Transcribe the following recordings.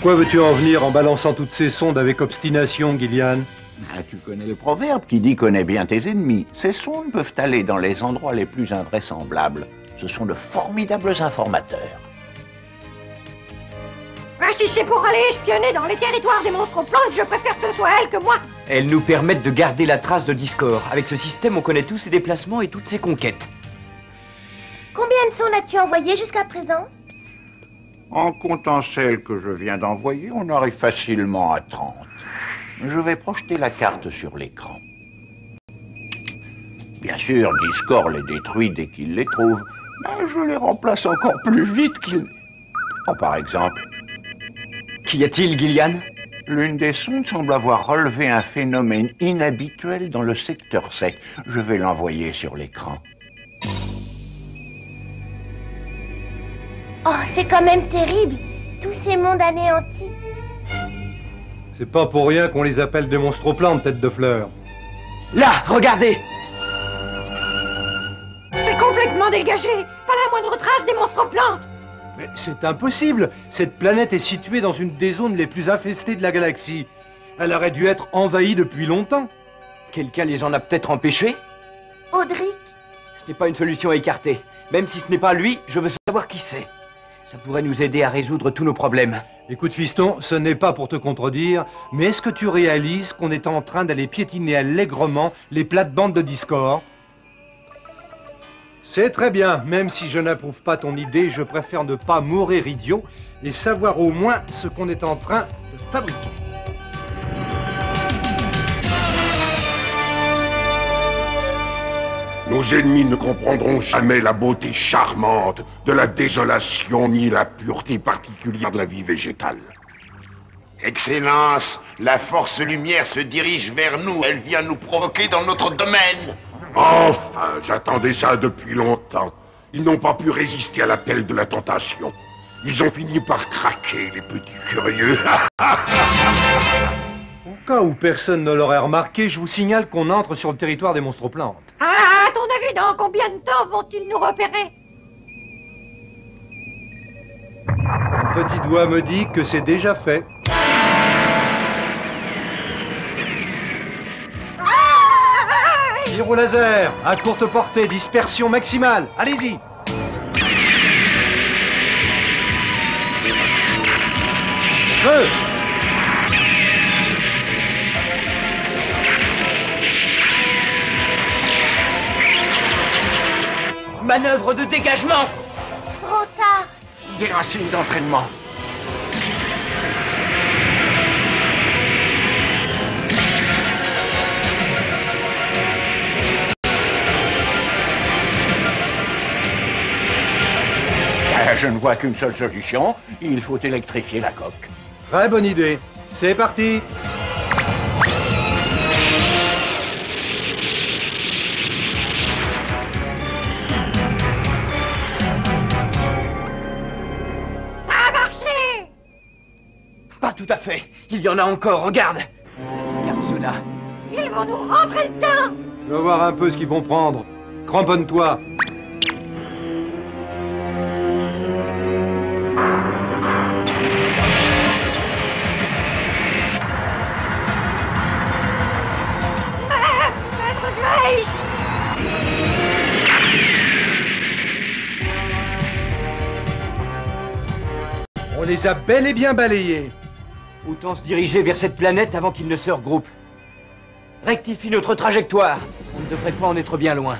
Quoi veux-tu en venir en balançant toutes ces sondes avec obstination, Gillian? Ah, tu connais le proverbe qui dit « Connais bien tes ennemis ». Ces sondes peuvent aller dans les endroits les plus invraisemblables. Ce sont de formidables informateurs. Ah, si c'est pour aller espionner dans les territoires des monstres plantes, je préfère que ce soit elle que moi. Elles nous permettent de garder la trace de Discord. Avec ce système, on connaît tous ses déplacements et toutes ses conquêtes. Combien de sondes as-tu envoyées jusqu'à présent? En comptant celles que je viens d'envoyer, on arrive facilement à 30. Je vais projeter la carte sur l'écran. Bien sûr, Discord les détruit dès qu'il les trouve, mais je les remplace encore plus vite qu'ils... Oh, par exemple... Qu'y a-t-il, Gillian? L'une des sondes semble avoir relevé un phénomène inhabituel dans le secteur 7. Je vais l'envoyer sur l'écran. Oh, c'est quand même terrible. Tous ces mondes anéantis. C'est pas pour rien qu'on les appelle des monstroplantes, tête de fleur. Là, regardez! C'est complètement dégagé. Pas la moindre trace des monstres plantes. Mais c'est impossible. Cette planète est située dans une des zones les plus infestées de la galaxie. Elle aurait dû être envahie depuis longtemps. Quelqu'un les en a peut-être empêchés? Audric? Ce n'est pas une solution à écarter. Même si ce n'est pas lui, je veux savoir qui c'est. Ça pourrait nous aider à résoudre tous nos problèmes. Écoute, fiston, ce n'est pas pour te contredire, mais est-ce que tu réalises qu'on est en train d'aller piétiner allègrement les plates-bandes de Discord? C'est très bien. Même si je n'approuve pas ton idée, je préfère ne pas mourir idiot et savoir au moins ce qu'on est en train de fabriquer. Nos ennemis ne comprendront jamais la beauté charmante de la désolation ni la pureté particulière de la vie végétale. Excellence, la force lumière se dirige vers nous. Elle vient nous provoquer dans notre domaine. Enfin, j'attendais ça depuis longtemps. Ils n'ont pas pu résister à l'appel de la tentation. Ils ont fini par craquer, les petits curieux. Au cas où personne ne l'aurait remarqué, je vous signale qu'on entre sur le territoire des monstroplantes. Ah, à ton avis, dans combien de temps vont-ils nous repérer? Mon petit doigt me dit que c'est déjà fait. Tir au laser, à courte portée, dispersion maximale. Allez-y. Feu! Manœuvre de dégagement! Trop tard. Des racines d'entraînement. Je ne vois qu'une seule solution, il faut électrifier la coque. Très bonne idée. C'est parti. Ça a marché. Pas tout à fait. Il y en a encore, regarde. Regarde cela. Ils vont nous rentrer dedans. Je vais voir un peu ce qu'ils vont prendre. Cramponne-toi. On les a bel et bien balayés. Autant se diriger vers cette planète avant qu'ils ne se regroupent. Rectifie notre trajectoire. On ne devrait pas en être bien loin.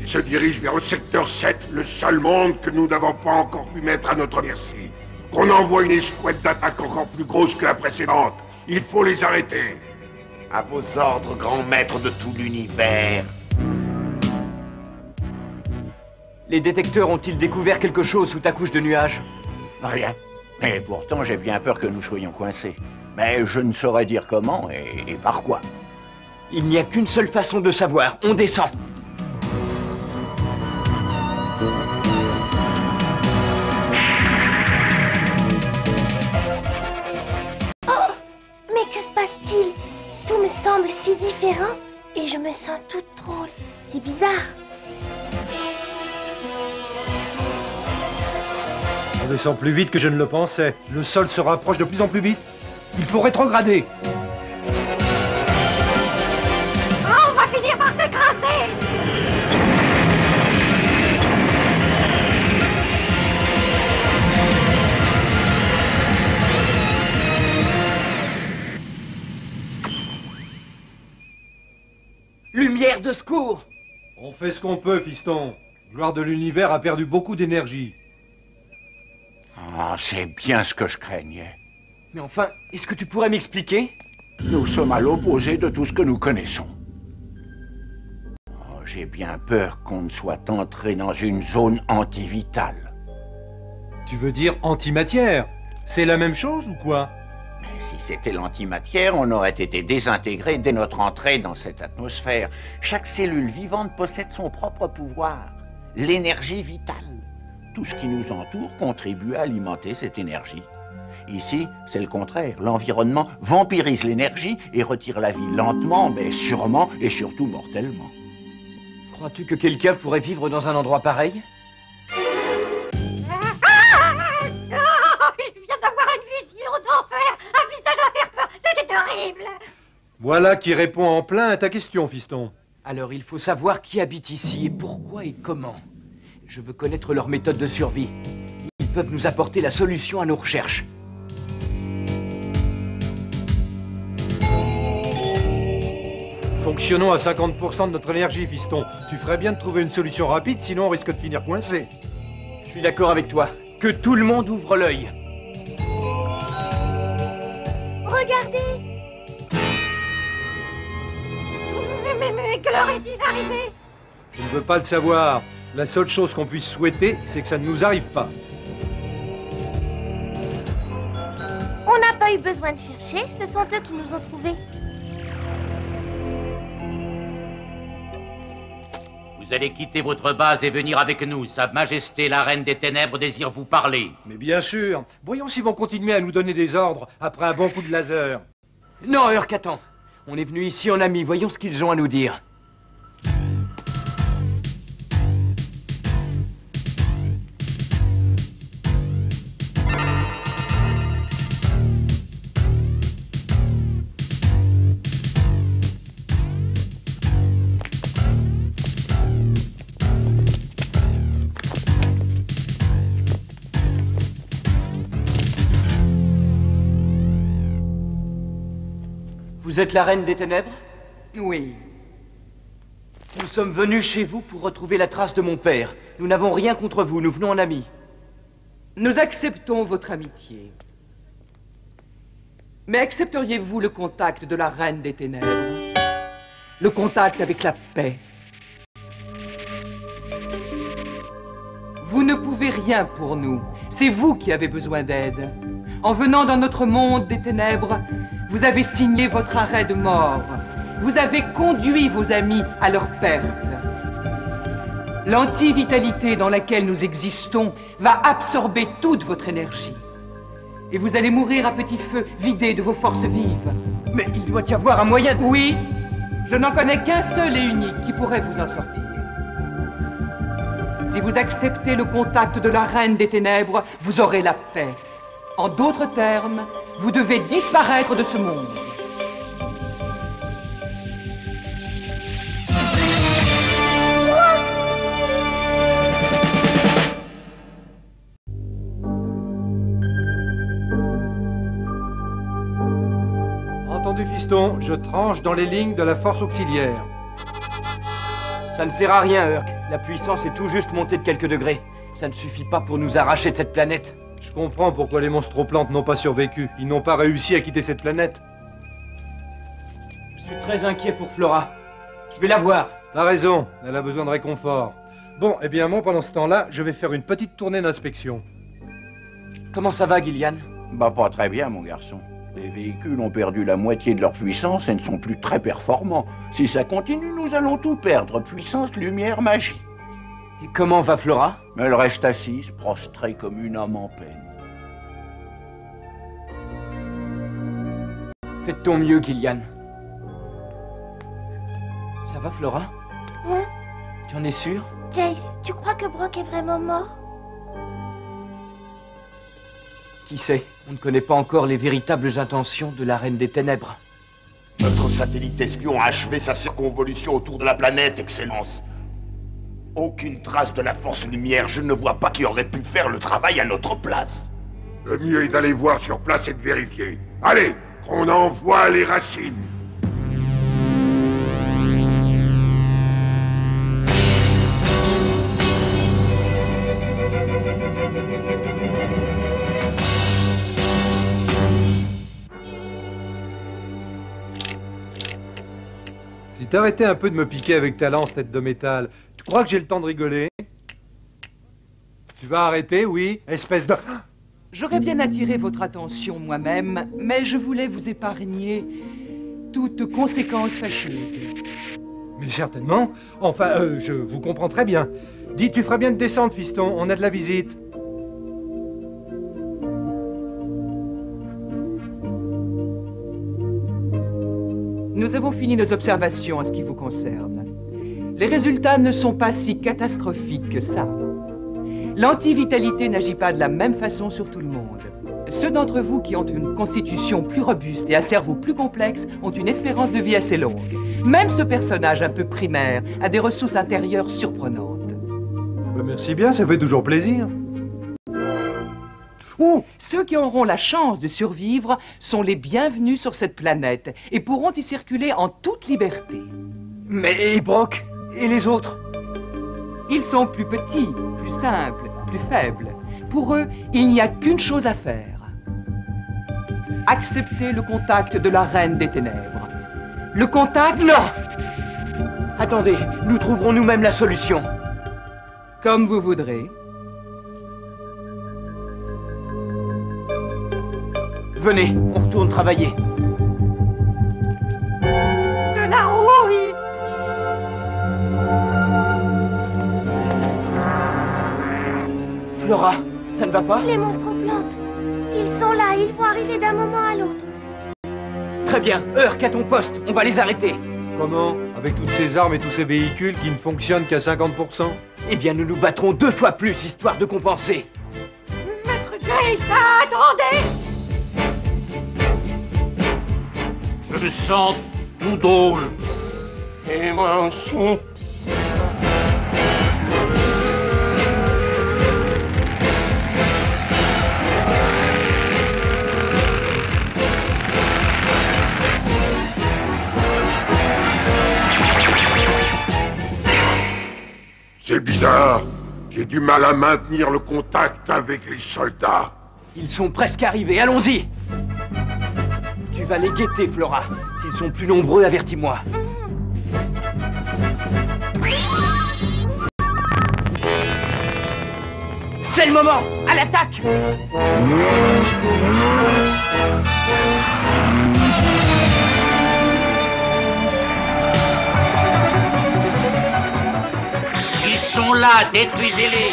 Ils se dirigent vers le secteur 7, le seul monde que nous n'avons pas encore pu mettre à notre merci. Qu'on envoie une escouade d'attaque encore plus grosse que la précédente. Il faut les arrêter. À vos ordres, grand maître de tout l'univers. Les détecteurs ont-ils découvert quelque chose sous ta couche de nuages? Rien. Et pourtant, j'ai bien peur que nous soyons coincés. Mais je ne saurais dire comment et par quoi. Il n'y a qu'une seule façon de savoir. On descend. Oh, mais que se passe-t-il? Tout me semble si différent et je me sens toute drôle. C'est bizarre. On descend plus vite que je ne le pensais. Le sol se rapproche de plus en plus vite. Il faut rétrograder. Oh, on va finir par s'écraser. Lumière de secours! On fait ce qu'on peut, fiston. Gloire de l'univers a perdu beaucoup d'énergie. Ah, c'est bien ce que je craignais. Mais enfin, est-ce que tu pourrais m'expliquer? Nous sommes à l'opposé de tout ce que nous connaissons. Oh, j'ai bien peur qu'on ne soit entré dans une zone antivitale. Tu veux dire antimatière? C'est la même chose ou quoi? Mais si c'était l'antimatière, on aurait été désintégré dès notre entrée dans cette atmosphère. Chaque cellule vivante possède son propre pouvoir, l'énergie vitale. Tout ce qui nous entoure contribue à alimenter cette énergie. Ici, c'est le contraire. L'environnement vampirise l'énergie et retire la vie lentement, mais sûrement et surtout mortellement. Crois-tu que quelqu'un pourrait vivre dans un endroit pareil? Je viens d'avoir une vision d'enfer. Un visage à faire peur. C'était horrible. Voilà qui répond en plein à ta question, fiston. Alors il faut savoir qui habite ici et pourquoi et comment. Je veux connaître leur méthode de survie. Ils peuvent nous apporter la solution à nos recherches. Fonctionnons à 50% de notre énergie, fiston. Tu ferais bien de trouver une solution rapide, sinon on risque de finir coincé. Je suis d'accord avec toi. Que tout le monde ouvre l'œil. Regardez! Mais quelle heure est-il arrivé? Je ne veux pas le savoir. La seule chose qu'on puisse souhaiter, c'est que ça ne nous arrive pas. On n'a pas eu besoin de chercher, ce sont eux qui nous ont trouvés. Vous allez quitter votre base et venir avec nous. Sa Majesté, la Reine des Ténèbres, désire vous parler. Mais bien sûr. Voyons s'ils vont continuer à nous donner des ordres après un bon coup de laser. Non, Urk, attends. On est venu ici en amis. Voyons ce qu'ils ont à nous dire. Vous êtes la Reine des Ténèbres? Oui. Nous sommes venus chez vous pour retrouver la trace de mon père. Nous n'avons rien contre vous, nous venons en amis. Nous acceptons votre amitié. Mais accepteriez-vous le contact de la Reine des Ténèbres? Le contact avec la paix? Vous ne pouvez rien pour nous. C'est vous qui avez besoin d'aide. En venant dans notre monde des ténèbres, vous avez signé votre arrêt de mort. Vous avez conduit vos amis à leur perte. L'antivitalité dans laquelle nous existons va absorber toute votre énergie. Et vous allez mourir à petit feu, vidé de vos forces vives. Mais il doit y avoir un moyen de... Oui, je n'en connais qu'un seul et unique qui pourrait vous en sortir. Si vous acceptez le contact de la Reine des Ténèbres, vous aurez la paix. En d'autres termes, vous devez disparaître de ce monde. Entendu, fiston, je tranche dans les lignes de la force auxiliaire. Ça ne sert à rien, Urk. La puissance est tout juste montée de quelques degrés. Ça ne suffit pas pour nous arracher de cette planète. Je comprends pourquoi les monstroplantes n'ont pas survécu. Ils n'ont pas réussi à quitter cette planète. Je suis très inquiet pour Flora. Je vais la voir. T'as raison, elle a besoin de réconfort. Bon, eh bien moi, pendant ce temps-là, je vais faire une petite tournée d'inspection. Comment ça va, Gillian? Bah, pas très bien, mon garçon. Les véhicules ont perdu la moitié de leur puissance et ne sont plus très performants. Si ça continue, nous allons tout perdre. Puissance, lumière, magie. Et comment va Flora? Elle reste assise, prostrée comme une âme en peine. Fais de ton mieux, Gillian. Ça va, Flora? Hein? Tu en es sûr? Jace, tu crois que Brock est vraiment mort? Qui sait? On ne connaît pas encore les véritables intentions de la Reine des Ténèbres. Notre satellite espion a achevé sa circonvolution autour de la planète, Excellence. Aucune trace de la Force Lumière. Je ne vois pas qui aurait pu faire le travail à notre place. Le mieux est d'aller voir sur place et de vérifier. Allez, qu'on envoie les racines. Si t'arrêtais un peu de me piquer avec ta lance, tête de métal, tu crois que j'ai le temps de rigoler? Tu vas arrêter, oui, espèce de... J'aurais bien attiré votre attention moi-même, mais je voulais vous épargner toute conséquence fâcheuse. Mais certainement. Enfin, je vous comprends très bien. Dis, tu ferais bien de descendre, fiston, on a de la visite. Nous avons fini nos observations en ce qui vous concerne. Les résultats ne sont pas si catastrophiques que ça. L'antivitalité n'agit pas de la même façon sur tout le monde. Ceux d'entre vous qui ont une constitution plus robuste et un cerveau plus complexe ont une espérance de vie assez longue. Même ce personnage un peu primaire a des ressources intérieures surprenantes. Merci bien, ça fait toujours plaisir. Oh! Ceux qui auront la chance de survivre sont les bienvenus sur cette planète et pourront y circuler en toute liberté. Mais et Brock? Et les autres? Ils sont plus petits, plus simples, plus faibles. Pour eux, il n'y a qu'une chose à faire. Accepter le contact de la Reine des Ténèbres. Le contact... Non! Attendez, nous trouverons nous-mêmes la solution. Comme vous voudrez. Venez, on retourne travailler. De la rouille! Flora, ça ne va pas? Les monstres plantes. Ils sont là, ils vont arriver d'un moment à l'autre. Très bien, Urk à ton poste, on va les arrêter. Comment? Avec toutes ces armes et tous ces véhicules qui ne fonctionnent qu'à 50%? Eh bien, nous nous battrons 2 fois plus, histoire de compenser. Maître Jake, attendez! Je me sens tout drôle. Et moi aussi. C'est bizarre. J'ai du mal à maintenir le contact avec les soldats. Ils sont presque arrivés, allons-y. Tu vas les guetter, Flora. S'ils sont plus nombreux, avertis-moi. C'est le moment! À l'attaque! Ils sont là, détruisez-les!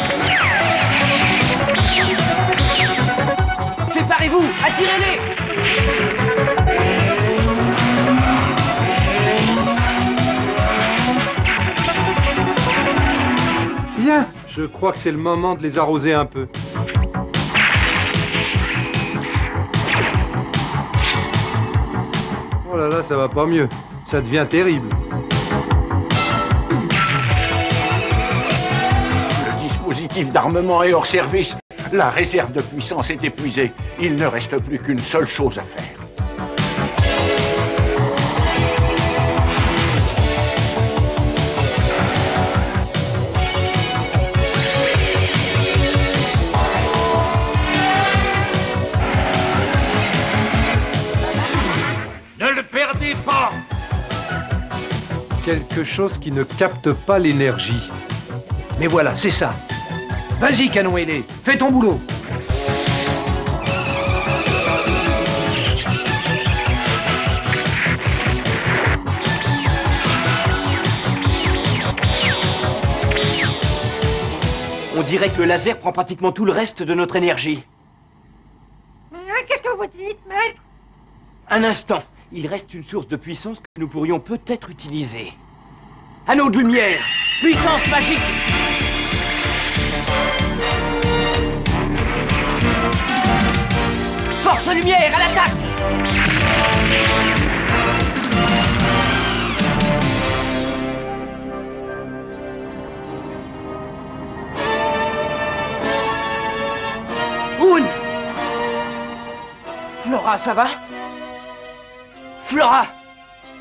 Séparez-vous! Attirez-les! Bien, je crois que c'est le moment de les arroser un peu. Oh là là, ça va pas mieux. Ça devient terrible. Le dispositif d'armement est hors service. La réserve de puissance est épuisée. Il ne reste plus qu'une seule chose à faire. Ne le perdez pas! Quelque chose qui ne capte pas l'énergie. Mais voilà, c'est ça. Vas-y, canon ailé, fais ton boulot. On dirait que le laser prend pratiquement tout le reste de notre énergie. Qu'est-ce que vous dites, maître? Un instant, il reste une source de puissance que nous pourrions peut-être utiliser. Anneau de lumière! Puissance magique! Force lumière, à l'attaque! Oun! Flora, ça va? Flora!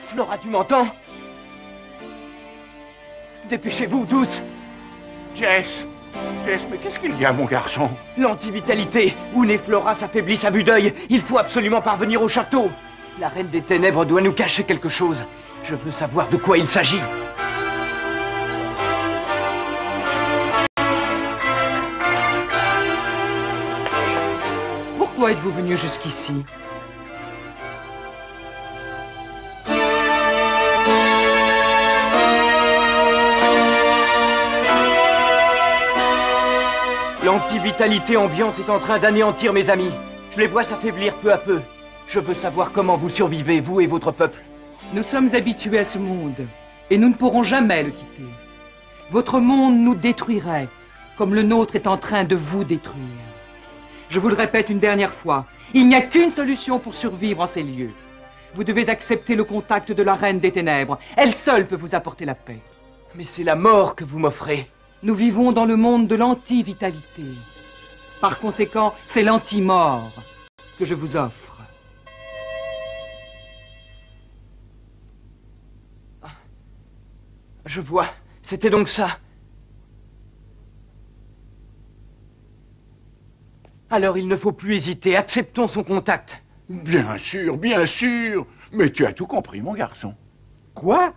Flora, tu m'entends? Dépêchez-vous, tous! Jess, mais qu'est-ce qu'il y a, mon garçon? L'antivitalité! Oun et Flora s'affaiblissent à vue d'œil. Il faut absolument parvenir au château. La Reine des Ténèbres doit nous cacher quelque chose. Je veux savoir de quoi il s'agit. Pourquoi êtes-vous venu jusqu'ici? L'antivitalité ambiante est en train d'anéantir mes amis. Je les vois s'affaiblir peu à peu. Je veux savoir comment vous survivez, vous et votre peuple. Nous sommes habitués à ce monde, et nous ne pourrons jamais le quitter. Votre monde nous détruirait, comme le nôtre est en train de vous détruire. Je vous le répète une dernière fois, il n'y a qu'une solution pour survivre en ces lieux. Vous devez accepter le contact de la Reine des Ténèbres. Elle seule peut vous apporter la paix. Mais c'est la mort que vous m'offrez. Nous vivons dans le monde de l'antivitalité. Par conséquent, c'est l'anti-mort que je vous offre. Je vois. C'était donc ça. Alors il ne faut plus hésiter. Acceptons son contact. Bien sûr, bien sûr. Mais tu as tout compris, mon garçon. Quoi?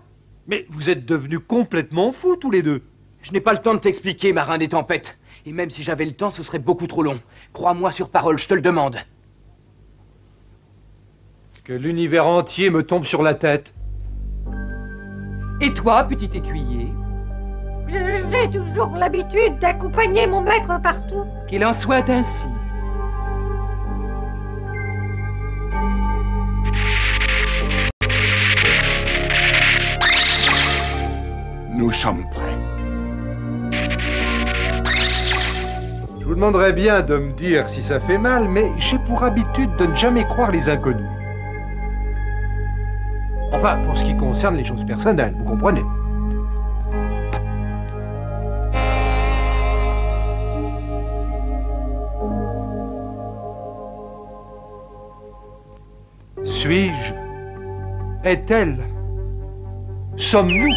Mais vous êtes devenus complètement fous tous les deux. Je n'ai pas le temps de t'expliquer, marin des tempêtes. Et même si j'avais le temps, ce serait beaucoup trop long. Crois-moi sur parole, je te le demande. Que l'univers entier me tombe sur la tête. Et toi, petit écuyer? J'ai toujours l'habitude d'accompagner mon maître partout. Qu'il en soit ainsi. Nous sommes prêts. Je vous demanderais bien de me dire si ça fait mal, mais j'ai pour habitude de ne jamais croire les inconnus. Enfin, pour ce qui concerne les choses personnelles, vous comprenez. Suis-je? Est-elle? Sommes-nous?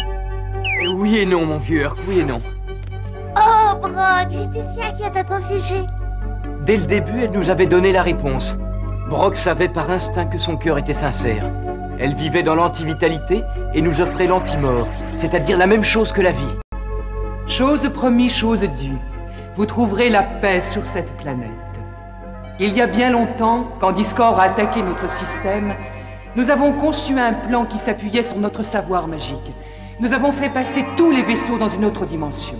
Oui et non, mon vieux Urk, oui et non. Oh, Brock, j'étais si inquiète à ton sujet. Dès le début, elle nous avait donné la réponse. Brock savait par instinct que son cœur était sincère. Elle vivait dans l'antivitalité et nous offrait l'anti-mort, c'est-à-dire la même chose que la vie. Chose promise, chose due. Vous trouverez la paix sur cette planète. Il y a bien longtemps, quand Discord a attaqué notre système, nous avons conçu un plan qui s'appuyait sur notre savoir magique. Nous avons fait passer tous les vaisseaux dans une autre dimension.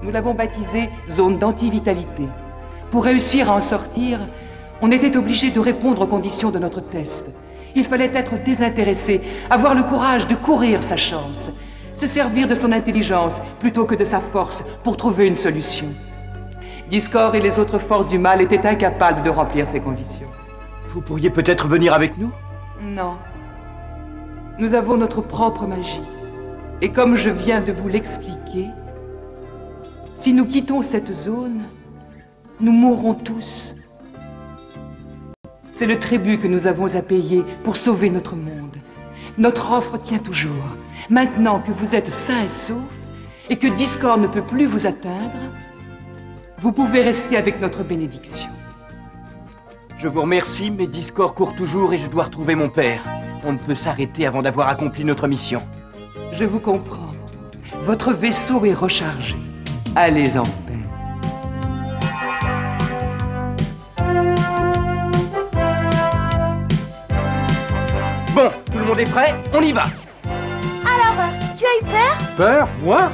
Nous l'avons baptisé zone d'antivitalité. Pour réussir à en sortir, on était obligé de répondre aux conditions de notre test. Il fallait être désintéressé, avoir le courage de courir sa chance, se servir de son intelligence plutôt que de sa force pour trouver une solution. Discord et les autres forces du mal étaient incapables de remplir ces conditions. Vous pourriez peut-être venir avec nous? Non. Nous avons notre propre magie. Et comme je viens de vous l'expliquer, si nous quittons cette zone, nous mourrons tous. C'est le tribut que nous avons à payer pour sauver notre monde. Notre offre tient toujours. Maintenant que vous êtes sains et saufs, et que Discord ne peut plus vous atteindre, vous pouvez rester avec notre bénédiction. Je vous remercie, mais Discord court toujours et je dois retrouver mon père. On ne peut s'arrêter avant d'avoir accompli notre mission. Je vous comprends. Votre vaisseau est rechargé. Allez en paix. Bon, tout le monde est prêt? On y va! Alors, tu as eu peur? Peur? Moi?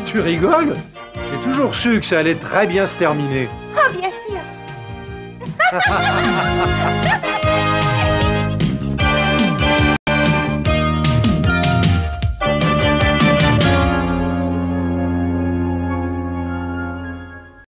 Tu rigoles? J'ai toujours su que ça allait très bien se terminer. Oh, bien sûr.